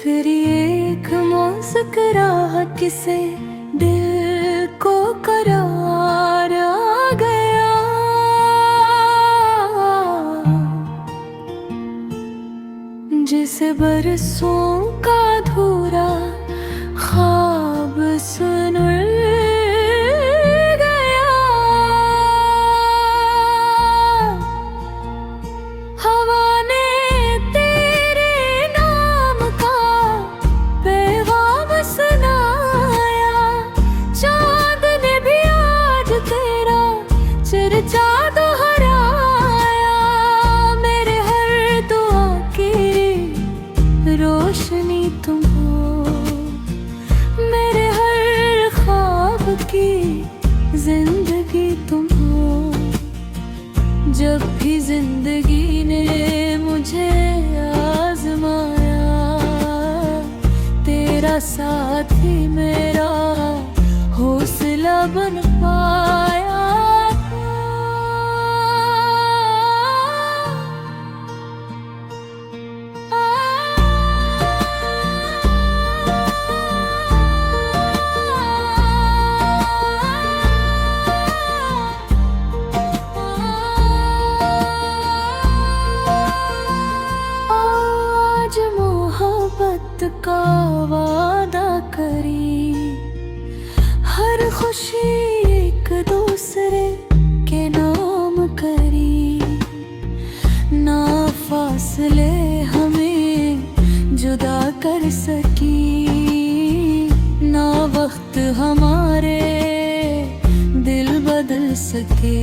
फिर एक मुस्कुराहट से दिल को करार आ गया। जिसे बरसों का अधूरा ख्वाब सुन गया। हवा ने तेरे नाम का पैगाम सुनाया। चांद ने भी आज तेरा चर्चा दोहराया। मेरे हर दुआ की रोशनी तुम हो, मेरे हर ख्वाब की जिंदगी तुम हो। जब भी जिंदगी ने मुझे आजमाया, तेरा साथ ही मेरा हौसला बन पाया। आज मोहब्बत का वादा करी, हर खुशी एक दूसरे के नाम करी। ना फासले हमें जुदा कर सकी, ना वक्त हमारे दिल बदल सके।